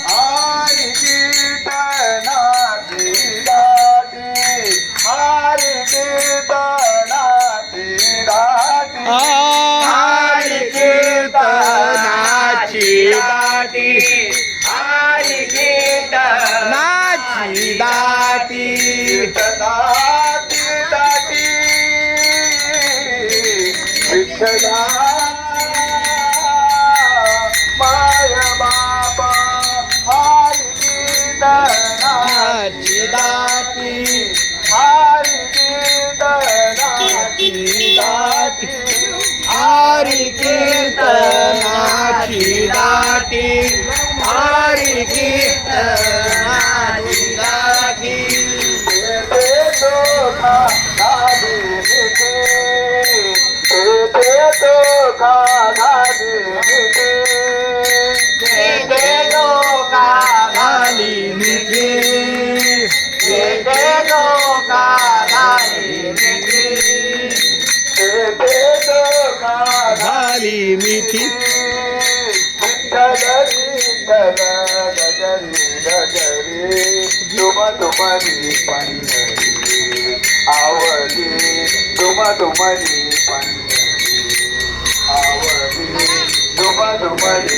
हरी कीर्तनाची दाटी हरी कीर्तनाची दाटी हरी कीर्तनाची दाटी हरी कीर्तनाची दाटी कीर्तनाची दाटी विठ्ठला माय बाप हरी कीर्तनाची दाटी हरी कीर्तनाची दाटी हरी कीर्तनाची दाटी हरी कीर्तनाची दाटी ते सोखा गादी मिटे ते सोखा गादी मिटे ते लोका घाली मिठी ते लोका घाली मिठी ते सोखा घाली मिठी विठ्ठल गजरी गजरी तुम्हारी पंढरी आवडी तुम्हारी पंढरी आवडी तुम्हारी